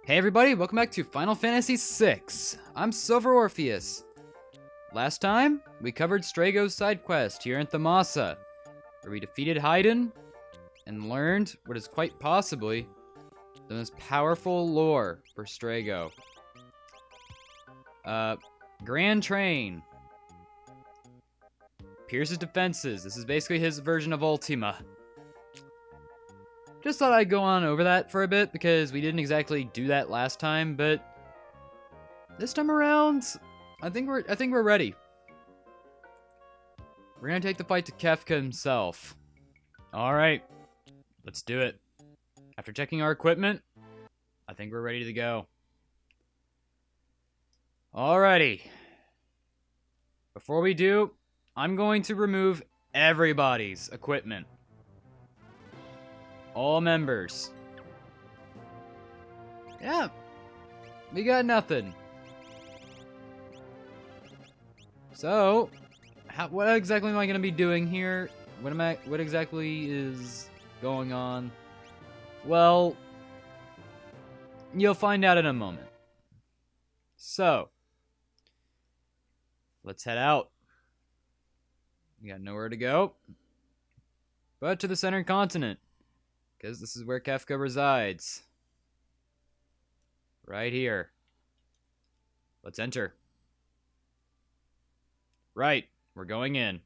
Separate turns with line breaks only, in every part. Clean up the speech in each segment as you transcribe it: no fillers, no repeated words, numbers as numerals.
Hey everybody, welcome back to Final Fantasy VI. I'm Silver Orpheus. Last time, we covered Strago's side quest here in Thamasa, where we defeated Haydn and learned what is quite possibly the most powerful lore for Strago. Grand Train. Pierce's defenses. This is basically his version of Ultima. Just thought I'd go on over that for a bit because we didn't exactly do that last time, but this time around, I think we're ready. We're gonna take the fight to Kefka himself. All right, let's do it. After checking our equipment, I think we're ready to go. Alrighty. Before we do, I'm going to remove everybody's equipment. All members. Yeah, we got nothing. So, what exactly am I going to be doing here? What exactly is going on? Well, you'll find out in a moment. So, let's head out. We got nowhere to go but to the center continent, because this is where Kefka resides. Right here. Let's enter. Right, we're going in.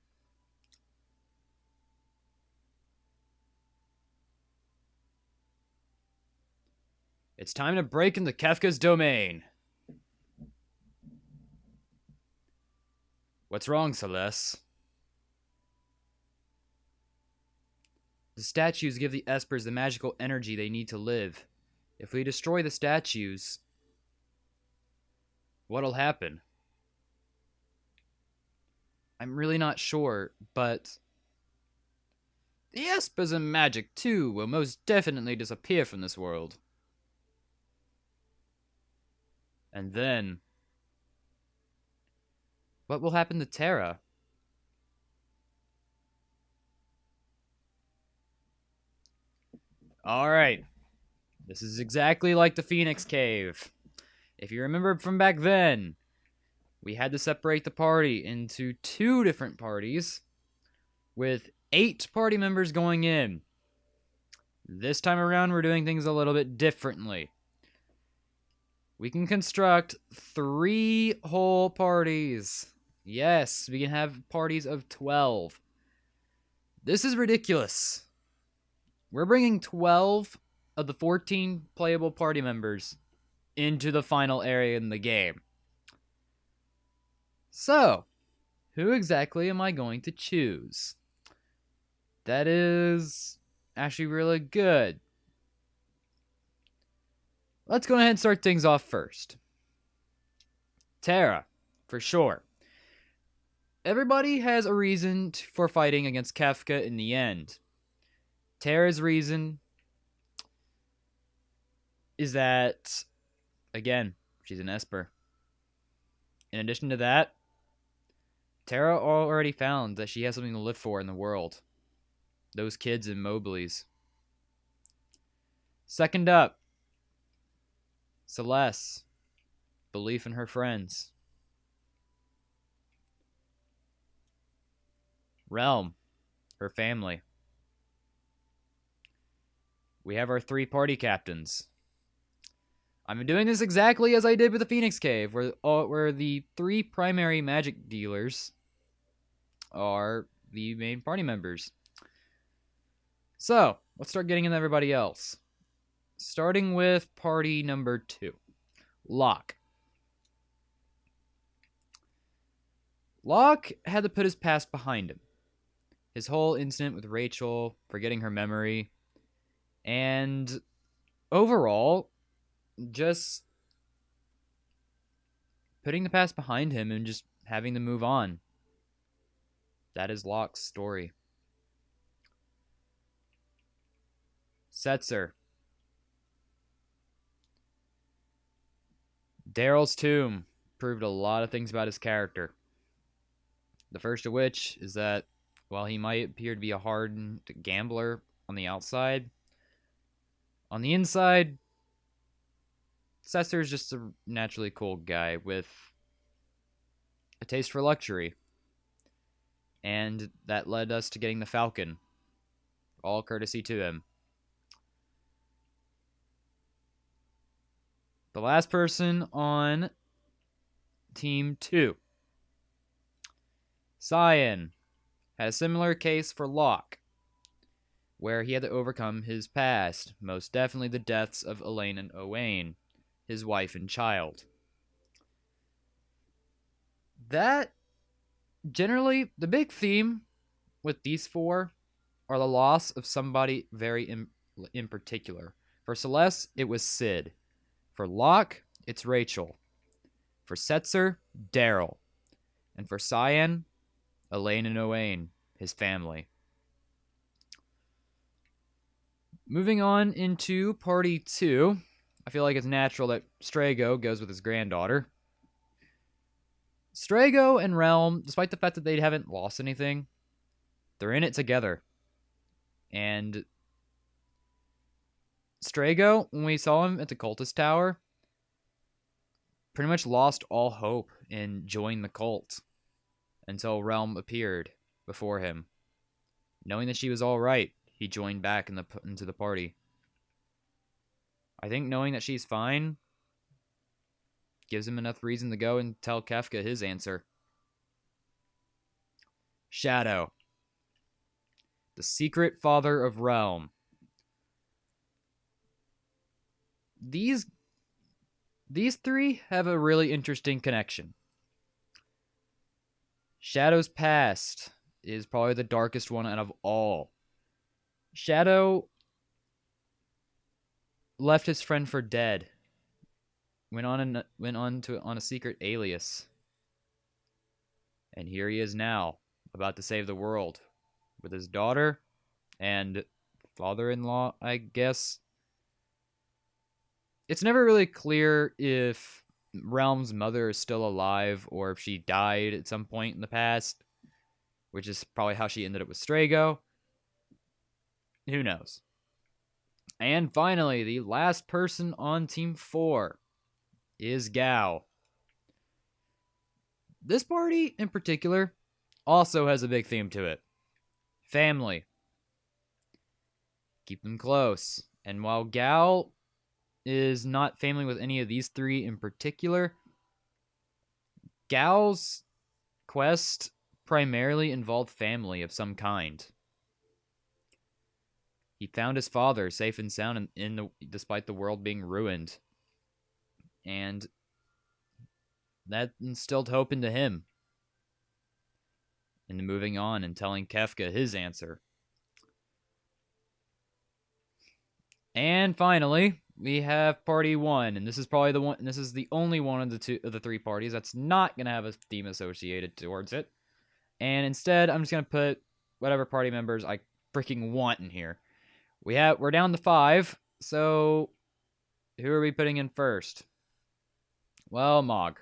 It's time to break into Kefka's domain. What's wrong, Celeste? The statues give the Espers the magical energy they need to live. If we destroy the statues, what'll happen? I'm really not sure, but the Espers and magic, too, will most definitely disappear from this world. And then, what will happen to Terra? Alright. This is exactly like the Phoenix Cave. If you remember from back then, we had to separate the party into 2 different parties, with 8 party members going in. This time around, we're doing things a little bit differently. We can construct 3 whole parties. Yes, we can have parties of 12. This is ridiculous. We're bringing 12 of the 14 playable party members into the final area in the game. So, who exactly am I going to choose? That is actually really good. Let's go ahead and start things off first. Terra, for sure. Everybody has a reason for fighting against Kefka in the end. Terra's reason is that, again, she's an Esper. In addition to that, Terra already found that she has something to live for in the world. Those kids in Mobley's. Second up, Celeste. Belief in her friends. Realm. Her family. We have our 3 party captains. I'm doing this exactly as I did with the Phoenix Cave, where the 3 primary magic dealers are the main party members. So, let's start getting into everybody else. Starting with party number 2. Locke. Locke had to put his past behind him. His whole incident with Rachel, forgetting her memory, and overall, just putting the past behind him and just having to move on. That is Locke's story. Setzer. Daryl's tomb proved a lot of things about his character. The first of which is that while he might appear to be a hardened gambler on the outside, on the inside, Cesar's just a naturally cool guy with a taste for luxury. And that led us to getting the Falcon. All courtesy to him. The last person on Team 2. Cyan had a similar case for Locke, where he had to overcome his past, most definitely the deaths of Elaine and Owain, his wife and child. That, generally, the big theme with these four are the loss of somebody very in particular. For Celeste, it was Sid. For Locke, it's Rachel. For Setzer, Daryl. And for Cyan, Elaine and Owain, his family. Moving on into Party 2, I feel like it's natural that Strago goes with his granddaughter. Strago and Realm, despite the fact that they haven't lost anything, they're in it together. And Strago, when we saw him at the Cultist Tower, pretty much lost all hope in joining the cult until Realm appeared before him. Knowing that she was all right, he joined back into the party. I think knowing that she's fine gives him enough reason to go and tell Kefka his answer. Shadow, the secret father of Realm. These three have a really interesting connection. Shadow's past is probably the darkest one out of all. Shadow left his friend for dead. Went on a secret alias. And here he is now, about to save the world with his daughter and father-in-law, I guess. It's never really clear if Realm's mother is still alive or if she died at some point in the past, which is probably how she ended up with Strago. Who knows? And finally, the last person on Team 4 is Gao. This party, in particular, also has a big theme to it. Family. Keep them close. And while Gao is not family with any of these three in particular, Gao's quest primarily involved family of some kind. He found his father safe and sound despite the world being ruined. And that instilled hope into him. And moving on and telling Kefka his answer. And finally, we have Party 1, and this is probably the one. This is the only one of the three parties that's not gonna have a theme associated towards it. And instead, I'm just gonna put whatever party members I freaking want in here. We're down to 5, so who are we putting in first? Well, Mog.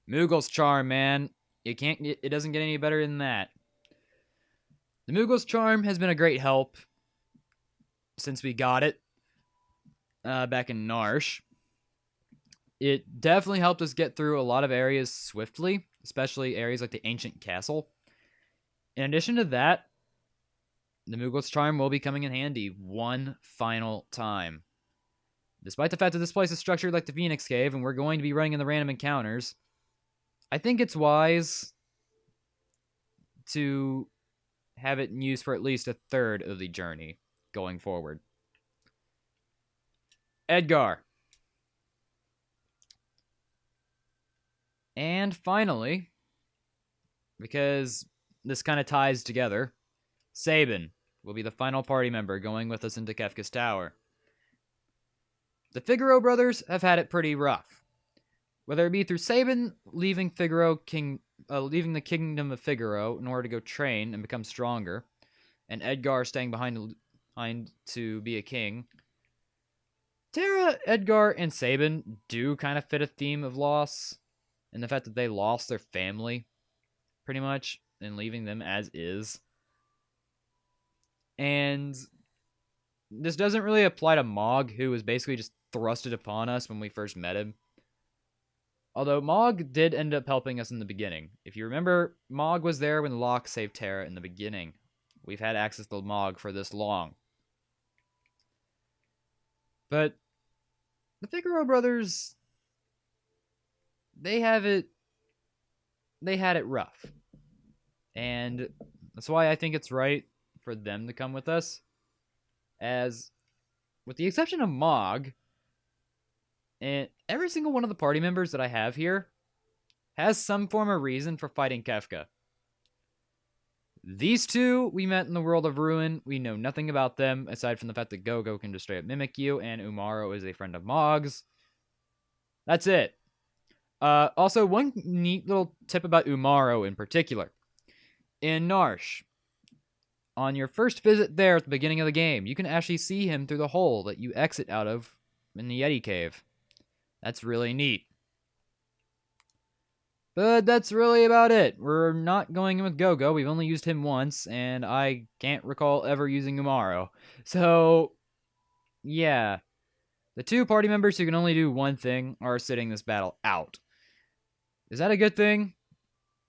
Moogle's Charm, man. It doesn't get any better than that. The Moogle's Charm has been a great help since we got it back in Narsh. It definitely helped us get through a lot of areas swiftly, especially areas like the Ancient Castle. In addition to that, the Moogle's Charm will be coming in handy one final time. Despite the fact that this place is structured like the Phoenix Cave and we're going to be running in the random encounters, I think it's wise to have it used for at least a third of the journey going forward. Edgar. And finally, because this kind of ties together, Sabin will be the final party member going with us into Kefka's Tower. The Figaro brothers have had it pretty rough. Whether it be through Sabin leaving leaving the kingdom of Figaro in order to go train and become stronger, and Edgar staying behind to be a king. Terra, Edgar, and Sabin do kind of fit a theme of loss, and the fact that they lost their family, pretty much, and leaving them as is. And this doesn't really apply to Mog, who is basically just thrust it upon us when we first met him. Although Mog did end up helping us in the beginning. If you remember, Mog was there when Locke saved Terra in the beginning. We've had access to Mog for this long. But the Figaro brothers, they had it rough. And that's why I think it's right for them to come with us. As, with the exception of Mog, and every single one of the party members that I have here has some form of reason for fighting Kefka. These two we met in the World of Ruin. We know nothing about them, aside from the fact that Gogo can just straight up mimic you, and Umaro is a friend of Mog's. That's it. Also, one neat little tip about Umaro in particular. In Narsh, on your first visit there at the beginning of the game, you can actually see him through the hole that you exit out of in the Yeti Cave. That's really neat. But that's really about it. We're not going in with Gogo. We've only used him once, and I can't recall ever using Umaro. So, yeah. The two party members who can only do one thing are sitting this battle out. Is that a good thing?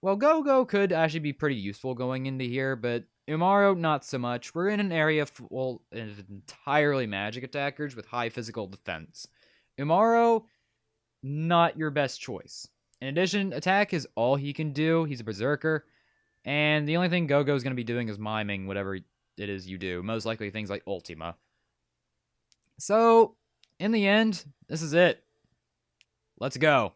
Well, Gogo could actually be pretty useful going into here, but Umaro, not so much. We're in an area full of entirely magic attackers with high physical defense. Umaro, not your best choice. In addition, attack is all he can do. He's a berserker. And the only thing Gogo's going to be doing is miming whatever it is you do. Most likely things like Ultima. So, in the end, this is it. Let's go.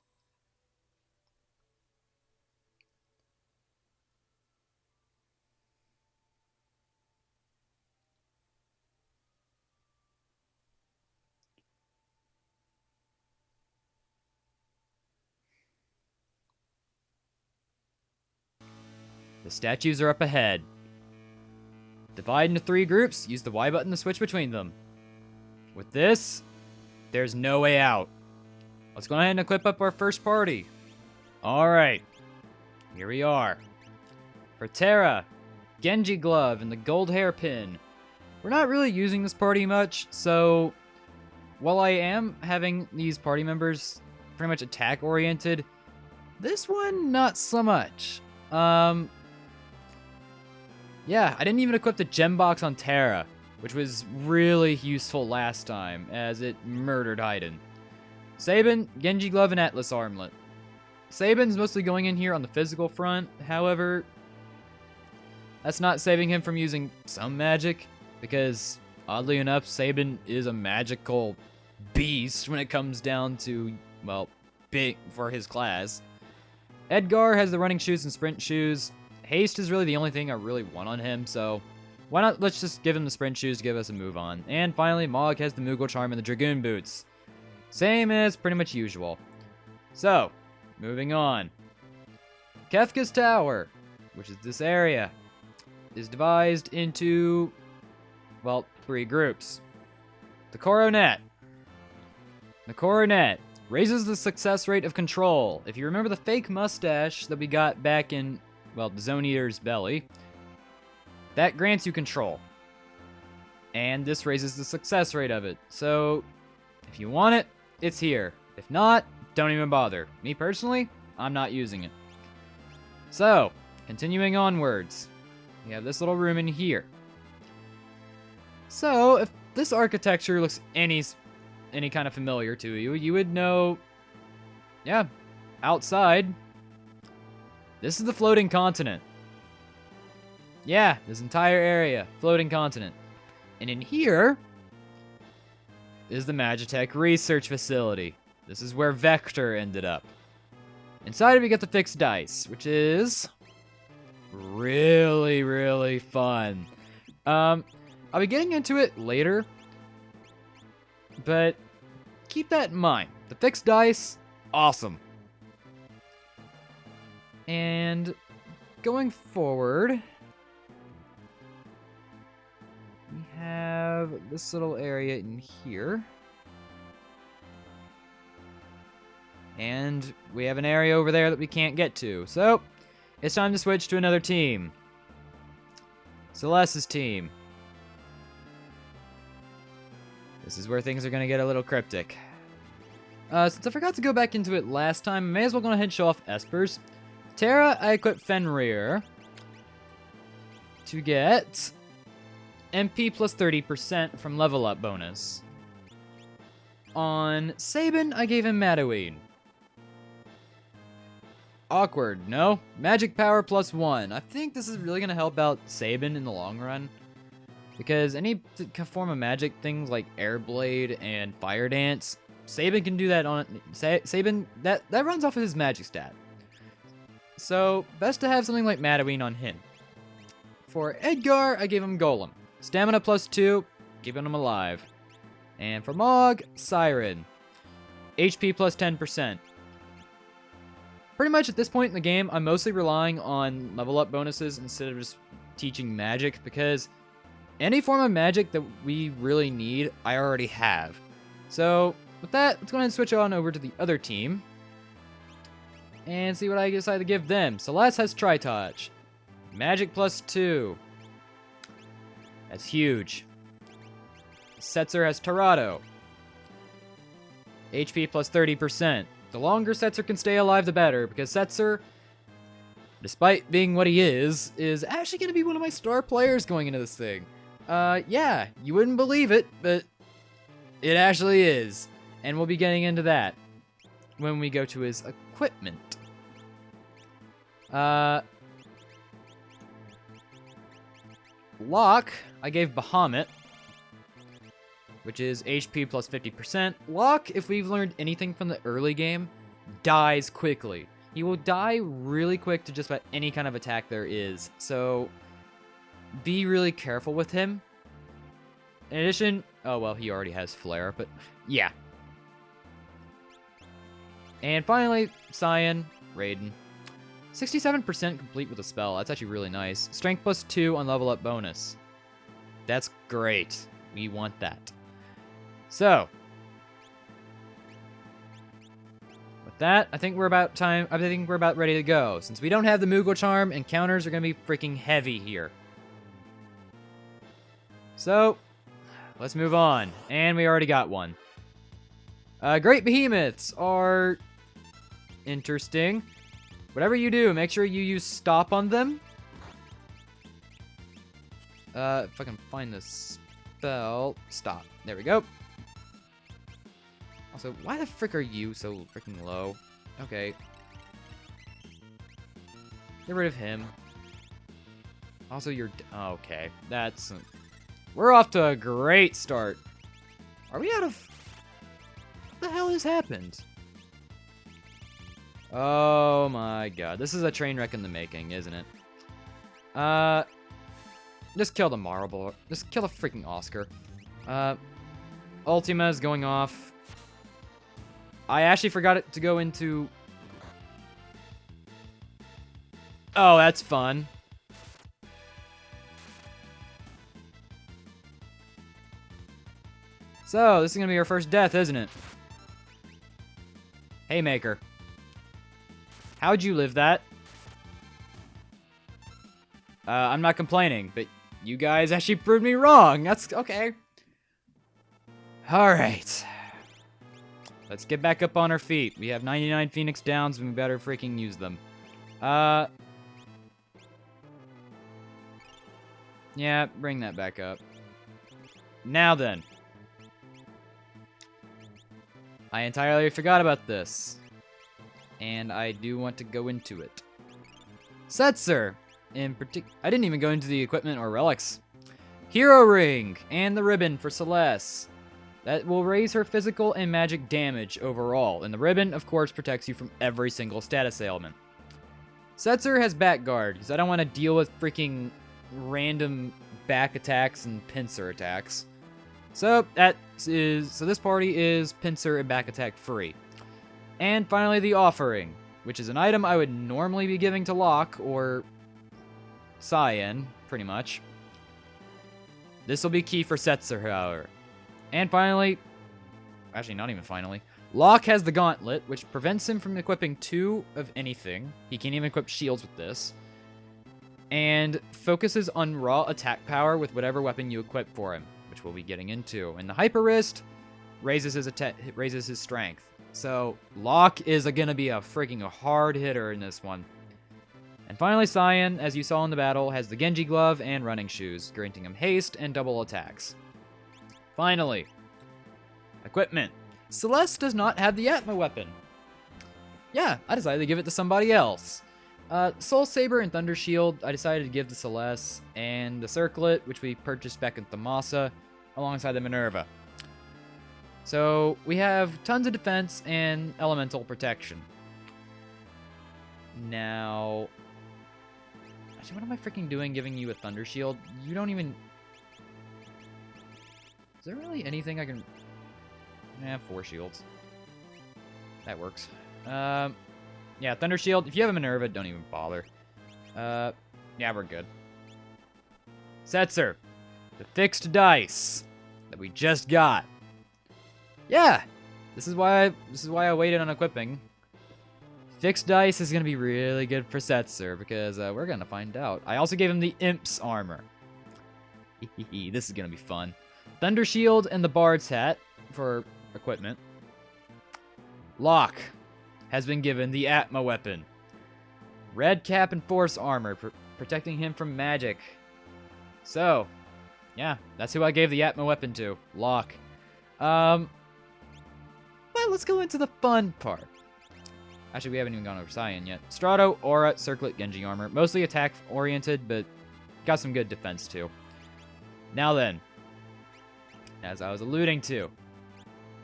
The statues are up ahead. Divide into 3 groups, use the Y button to switch between them. With this, there's no way out. Let's go ahead and equip up our first party. Alright, here we are. For Terra, Genji Glove and the gold hairpin. We're not really using this party much, so while I am having these party members pretty much attack oriented, this one not so much. Yeah, I didn't even equip the gem box on Terra, which was really useful last time, as it murdered Haydn. Sabin, Genji Glove, and Atlas Armlet. Sabin's mostly going in here on the physical front, however, that's not saving him from using some magic, because, oddly enough, Sabin is a magical beast when it comes down to, well, big for his class. Edgar has the running shoes and sprint shoes. Haste is really the only thing I really want on him, so why not let's just give him the sprint shoes to give us a move on. And finally, Mog has the Moogle Charm and the Dragoon Boots. Same as pretty much usual. So, moving on. Kefka's Tower, which is this area, is devised into, well, 3 groups. The Coronet. The Coronet raises the success rate of control. If you remember the fake mustache that we got back in, well, the Zone Eater's belly, that grants you control. And this raises the success rate of it. So, if you want it, it's here. If not, don't even bother. Me personally, I'm not using it. So, continuing onwards, we have this little room in here. So, if this architecture looks any kind of familiar to you, you would know, yeah, outside, this is the floating continent. Yeah, this entire area, floating continent. And in here is the Magitech research facility. This is where Vector ended up. Inside we get the fixed dice, which is really, really fun. I'll be getting into it later, but keep that in mind. The fixed dice, awesome. And going forward, we have this little area in here. And we have an area over there that we can't get to. So, it's time to switch to another team. Celeste's team. This is where things are going to get a little cryptic. Since I forgot to go back into it last time, I may as well go ahead and show off Espers. Terra, I equip Fenrir to get MP plus 30% from level up bonus. On Sabin, I gave him Mataween. Awkward, no? Magic power plus 1. I think this is really going to help out Sabin in the long run. Because any form of magic, things like Air Blade and Fire Dance, Sabin can do that on... Sabin, that runs off of his magic stat. So, best to have something like Mataween on him. For Edgar, I gave him Golem. Stamina plus 2, keeping him alive. And for Mog, Siren. HP plus 10%. Pretty much at this point in the game, I'm mostly relying on level up bonuses instead of just teaching magic, because any form of magic that we really need, I already have. So, with that, let's go ahead and switch on over to the other team and see what I decide to give them. Celeste has Tri-Touch. Magic plus 2. That's huge. Setzer has Torado. HP plus 30%. The longer Setzer can stay alive, the better, because Setzer, despite being what he is actually going to be one of my star players going into this thing. Yeah, you wouldn't believe it, but it actually is. And we'll be getting into that when we go to his equipment. Locke, I gave Bahamut, which is HP plus 50%. Locke, if we've learned anything from the early game, dies quickly. He will die really quick to just about any kind of attack there is, so be really careful with him. In addition, oh well, he already has Flare, but yeah. And finally, Cyan, Raiden. 67% complete with a spell. That's actually really nice. Strength plus 2 on level up bonus. That's great. We want that. So, with that, I think we're about ready to go. Since we don't have the Moogle Charm, encounters are going to be freaking heavy here. So, let's move on. And we already got one. Great Behemoths are interesting. Whatever you do, make sure you use Stop on them. If I can find the spell. Stop. There we go. Also, why the frick are you so freaking low? Okay. Get rid of him. Also, you're... okay. That's... we're off to a great start. Are we out of... what the hell has happened? Oh my god. This is a train wreck in the making, isn't it? Just kill the Marble. Just kill the freaking Oscar. Ultima is going off. I actually forgot it to go into... oh, that's fun. So, this is going to be our first death, isn't it? Haymaker. How'd you live that? I'm not complaining, but you guys actually proved me wrong. That's okay. Alright. Let's get back up on our feet. We have 99 Phoenix Downs, and we better freaking use them. Yeah, bring that back up. Now then. I entirely forgot about this. And I do want to go into it. Setzer! In particular, I didn't even go into the equipment or relics. Hero Ring! And the ribbon for Celeste. That will raise her physical and magic damage overall. And the ribbon, of course, protects you from every single status ailment. Setzer has back guard, because I don't want to deal with freaking random back attacks and pincer attacks. So this party is pincer and back attack free. And finally, the Offering, which is an item I would normally be giving to Locke or Cyan, pretty much. This will be key for Setzer, however. And finally, actually not even finally, Locke has the Gauntlet, which prevents him from equipping 2 of anything. He can't even equip shields with this. And focuses on raw attack power with whatever weapon you equip for him, which we'll be getting into. And the Hyper Wrist raises his strength. So Locke is going to be a freaking hard hitter in this one. And finally, Cyan, as you saw in the battle, has the Genji Glove and Running Shoes, granting him haste and double attacks. Finally, equipment. Celeste does not have the Atma weapon. Yeah, I decided to give it to somebody else. Soul Saber and Thunder Shield, I decided to give to Celeste, and the Circlet, which we purchased back in Thamasa, alongside the Minerva. So, we have tons of defense and elemental protection. Now... Actually, what am I freaking doing giving you a Thunder Shield? You don't even... Is there really anything I can... I have 4 shields. That works. Yeah, Thunder Shield. If you have a Minerva, don't even bother. Yeah, we're good. Setzer. The fixed dice that we just got. Yeah, this is why I waited on equipping. Fixed dice is gonna be really good for Setzer because we're gonna find out. I also gave him the Imp's armor. This is gonna be fun. Thunder Shield and the Bard's hat for equipment. Locke has been given the Atma weapon. Red cap and force armor, protecting him from magic. So, yeah, that's who I gave the Atma weapon to, Locke. But let's go into the fun part. Actually, we haven't even gone over Cyan yet. Strato, Aura, Circlet, Genji armor. Mostly attack-oriented, but got some good defense, too. Now then, as I was alluding to,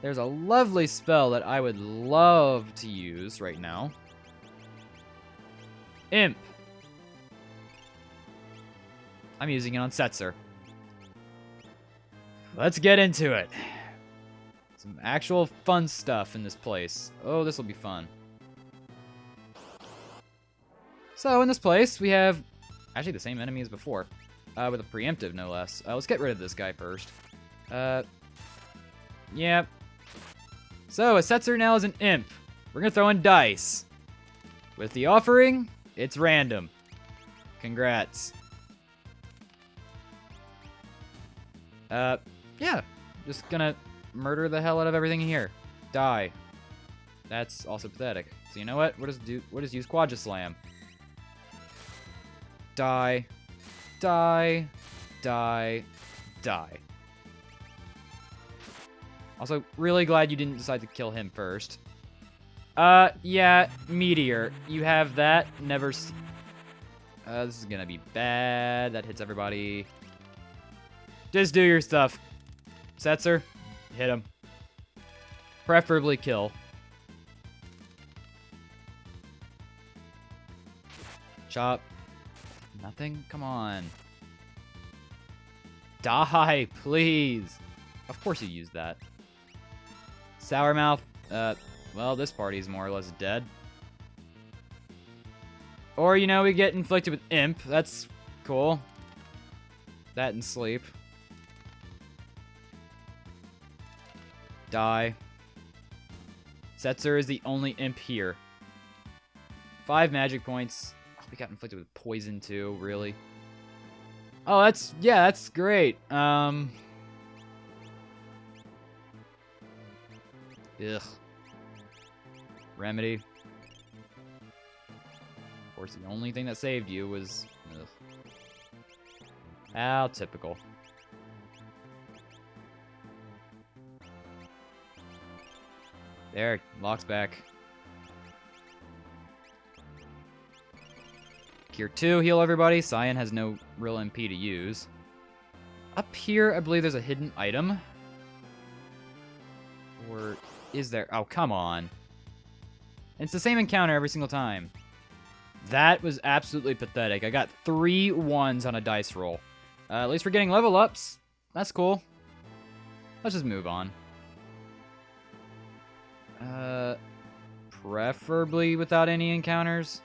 there's a lovely spell that I would love to use right now. Imp. I'm using it on Setzer. Let's get into it. Some actual fun stuff in this place. Oh, this will be fun. So, in this place, we have actually the same enemy as before. With a preemptive, no less. Let's get rid of this guy first. Yeah. So, a Setzer now is an Imp. We're gonna throw in dice. With the offering, it's random. Congrats. Yeah. Just gonna murder the hell out of everything here. Die. That's also pathetic. So you know what? We'll just use Quadra-Slam. Die. Die. Die. Die. Also, really glad you didn't decide to kill him first. Yeah, Meteor. You have that. Never this is gonna be bad. That hits everybody. Just do your stuff. Setzer, hit him. Preferably kill. Chop. Nothing? Come on. Die, please. Of course you used that. Sourmouth. Well, this party's more or less dead. Or, you know, we get inflicted with Imp. That's cool. That and sleep. Die. Setzer is the only Imp here. 5 magic points. Oh, we got inflicted with poison too, really. Oh, that's great. Ugh. Remedy. Of course, the only thing that saved you was... Ugh. How typical. There, Locke's back. Cure 2, heal everybody. Cyan has no real MP to use. Up here, I believe there's a hidden item. Or is there? Oh, come on. It's the same encounter every single time. That was absolutely pathetic. I got 3 1s on a dice roll. At least we're getting level ups. That's cool. Let's just move on. Preferably without any encounters.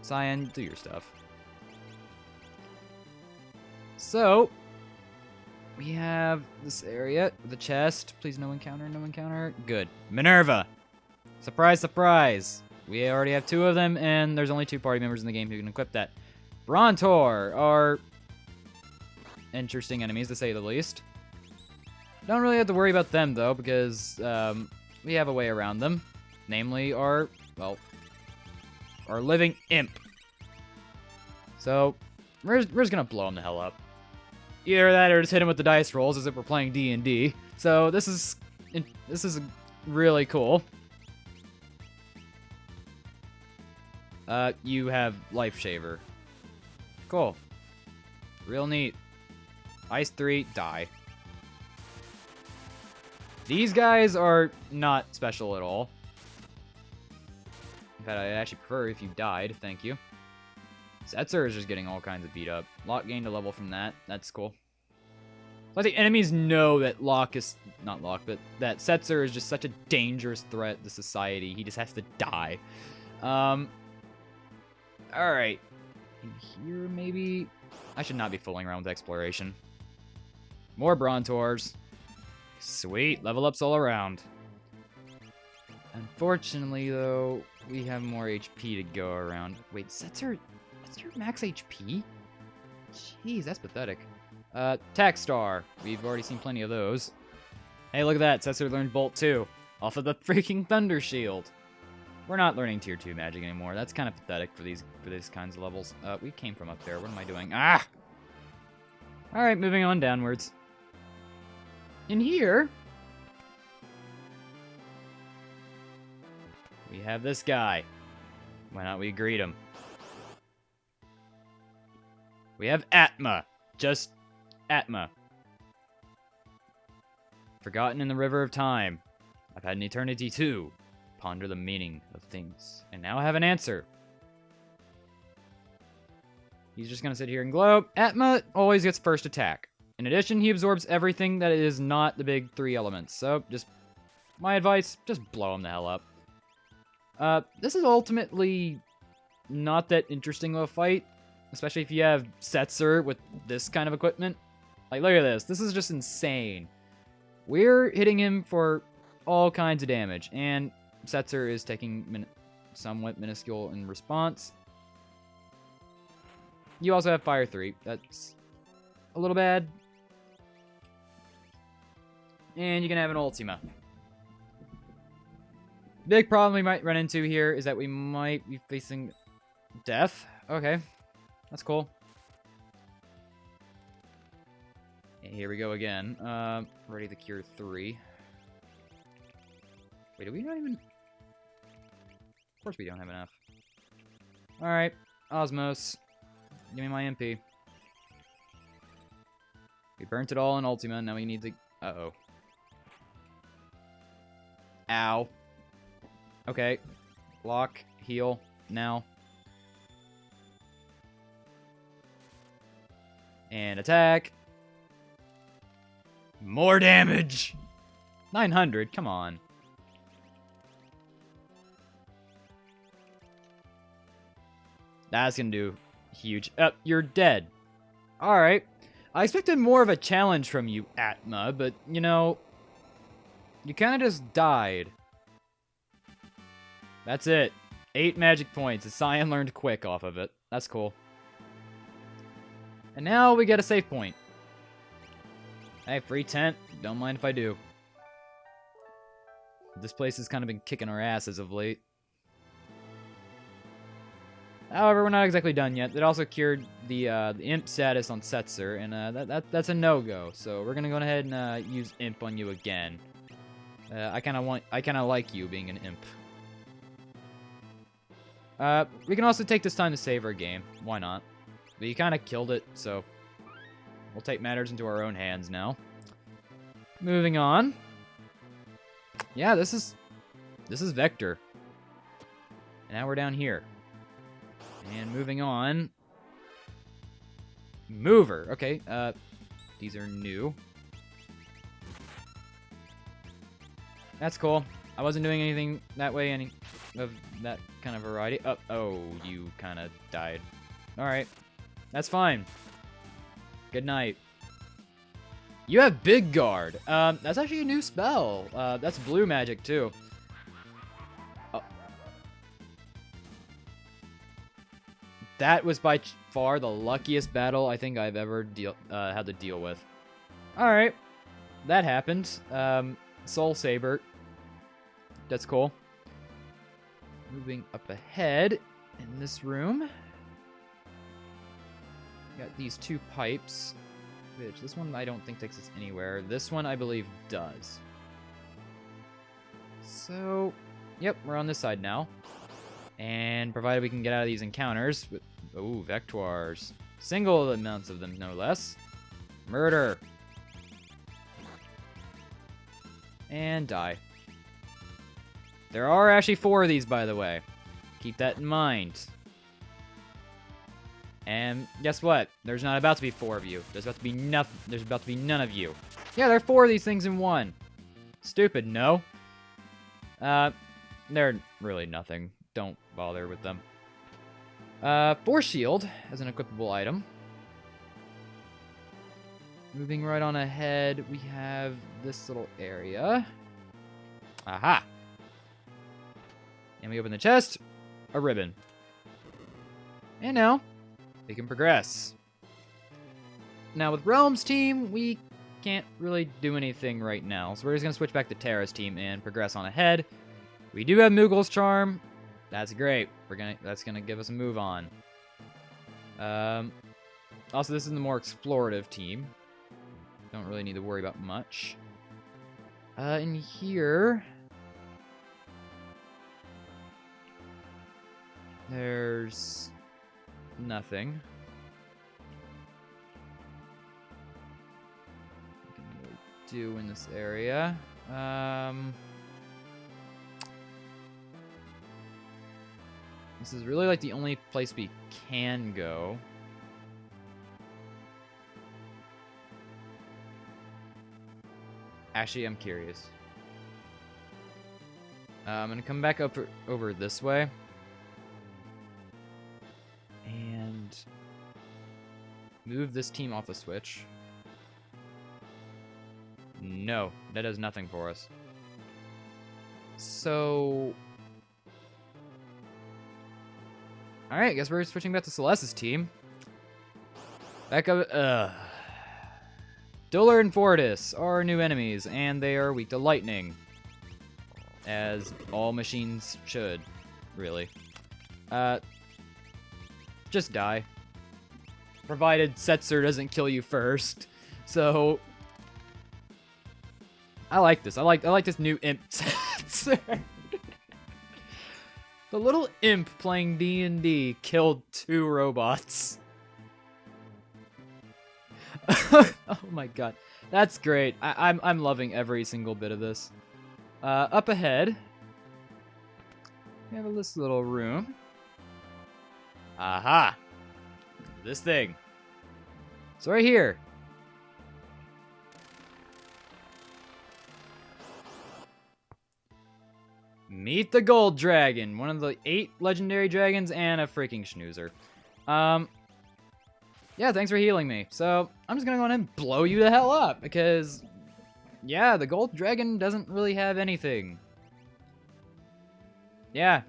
Cyan, do your stuff. So, we have this area, the chest. Please, no encounter, no encounter. Good. Minerva. Surprise, surprise. We already have 2 of them, and there's only 2 party members in the game who can equip that. Brontor, our interesting enemies, to say the least. Don't really have to worry about them, though, because we have a way around them. Namely, our living imp. So, we're just gonna blow him the hell up. Either that or just hit him with the dice rolls as if we're playing D&D. So, this is really cool. You have Life Shaver. Cool. Real neat. Ice 3, die. These guys are not special at all. In fact, I'd actually prefer if you died, thank you. Setzer is just getting all kinds of beat up. Locke gained a level from that. That's cool. So I think enemies know that that Setzer is just such a dangerous threat to society. He just has to die. Alright. In here, maybe? I should not be fooling around with exploration. More Brontours. Sweet, level ups all around. Unfortunately, though, we have more HP to go around. Wait, Setzer max HP? Jeez, that's pathetic. Tack Star. We've already seen plenty of those. Hey, look at that. Setzer learned Bolt 2 off of the freaking Thunder Shield. We're not learning Tier 2 magic anymore. That's kind of pathetic for these kinds of levels. We came from up there. What am I doing? Ah! Alright, moving on downwards. In here, we have this guy. Why not we greet him? We have Atma. Just Atma. Forgotten in the river of time. I've had an eternity too. Ponder the meaning of things. And now I have an answer. He's just gonna sit here and glow. Atma always gets first attack. In addition, he absorbs everything that is not the big 3 elements. So, just my advice, just blow him the hell up. This is ultimately not that interesting of a fight, especially if you have Setzer with this kind of equipment. Like, look at this. This is just insane. We're hitting him for all kinds of damage, and Setzer is taking somewhat minuscule in response. You also have Fire 3. That's a little bad. And you can have an Ultima. Big problem we might run into here is that we might be facing death. Okay. That's cool. And here we go again. Ready to cure 3. Wait, do we not even... Of course we don't have enough. Alright. Osmos. Give me my MP. We burnt it all in Ultima, now we need to... Uh-oh. Ow. Okay. Lock. Heal. Now. And attack. More damage! 900, come on. That's gonna do huge. You're dead. Alright. I expected more of a challenge from you, Atma, but, you know, you kind of just died. That's it. 8 magic points. Cyan learned quick off of it. That's cool. And now we get a save point. Hey, free tent. Don't mind if I do. This place has kind of been kicking our ass as of late. However, we're not exactly done yet. It also cured the imp status on Setzer, and that's a no-go. So we're gonna go ahead and use imp on you again. I kind of like you being an imp. We can also take this time to save our game. Why not? But you kind of killed it, so we'll take matters into our own hands now. Moving on. Yeah, this is Vector. And now we're down here. And moving on. Mover. Okay, these are new. That's cool. I wasn't doing anything that way, any of that kind of variety. Oh, you kind of died. Alright. That's fine. Good night. You have Big Guard. That's actually a new spell. That's blue magic, too. That was by far the luckiest battle I think I've ever had to deal with. Alright. That happened. Soul Saber. That's cool. Moving up ahead in this room. Got these 2 pipes. Which, this one I don't think takes us anywhere. This one I believe does. So, yep, we're on this side now. And provided we can get out of these encounters. Ooh, Vectoirs. Single amounts of them, no less. Murder. And die. There are actually 4 of these, by the way. Keep that in mind. And guess what? There's not about to be 4 of you. There's about to be nothing. There's about to be none of you. Yeah, there are 4 of these things in one. Stupid, no? They're really nothing. Don't bother with them. Force Shield as an equipable item. Moving right on ahead, we have this little area. Aha! And we open the chest. A ribbon. And now, we can progress. Now, with Realm's team, we can't really do anything right now. So we're just going to switch back to Terra's team and progress on ahead. We do have Moogle's Charm. That's great. That's gonna give us a move on. Also, this is the more explorative team. Don't really need to worry about much. In here, there's nothing. What can we do in this area? This is really like the only place we can go. Actually, I'm curious. I'm gonna come back up over this way. And move this team off the switch. No, that does nothing for us. So... Alright, I guess we're switching back to Celeste's team. Back up... Duller and Fortis are new enemies, and they are weak to lightning. As all machines should, really. Just die. Provided Setzer doesn't kill you first. So... I like this. I like this new imp Setzer. The little imp playing D&D killed 2 robots. Oh my god. That's great. I'm loving every single bit of this. Up ahead, we have this little room. Aha! This thing. So right here. Meet the Gold Dragon, one of the 8 legendary dragons and a freaking schnoozer. Yeah, thanks for healing me. So, I'm just gonna go ahead and blow you the hell up, because, yeah, the Gold Dragon doesn't really have anything. Yeah,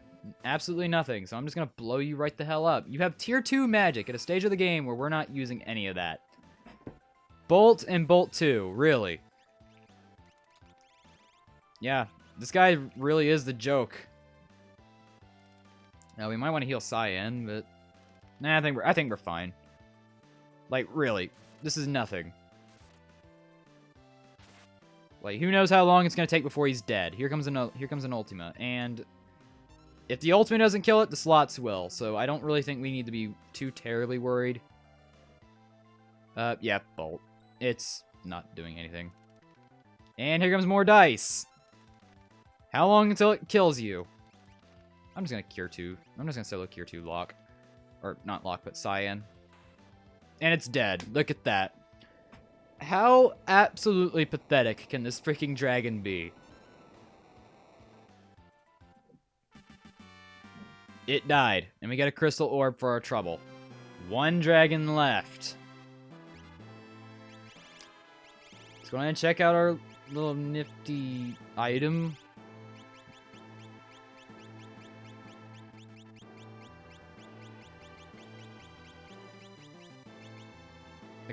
absolutely nothing. So I'm just gonna blow you right the hell up. You have tier 2 magic at a stage of the game where we're not using any of that. Bolt and Bolt 2, really. Yeah, this guy really is the joke. Now, we might want to heal Cyan, but... Nah, I think we're fine. Like, really. This is nothing. Like, who knows how long it's going to take before he's dead. Here comes an Ultima, and... If the Ultima doesn't kill it, the slots will, so I don't really think we need to be too terribly worried. Yeah, Bolt. It's not doing anything. And here comes more dice! How long until it kills you? I'm just gonna Cure 2. I'm just gonna solo Cure 2 Lock. Or, not Lock, but Cyan. And it's dead. Look at that. How absolutely pathetic can this freaking dragon be? It died, and we got a crystal orb for our trouble. 1 dragon left. Let's go ahead and check out our little nifty item.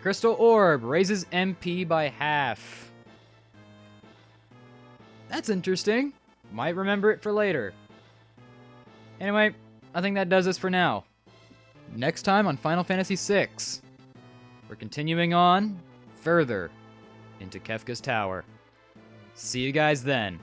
crystal orb raises MP by half. That's interesting. Might remember it for later. Anyway, I think that does this for now. Next time on Final Fantasy VI, we're continuing on further into Kefka's tower. See you guys then.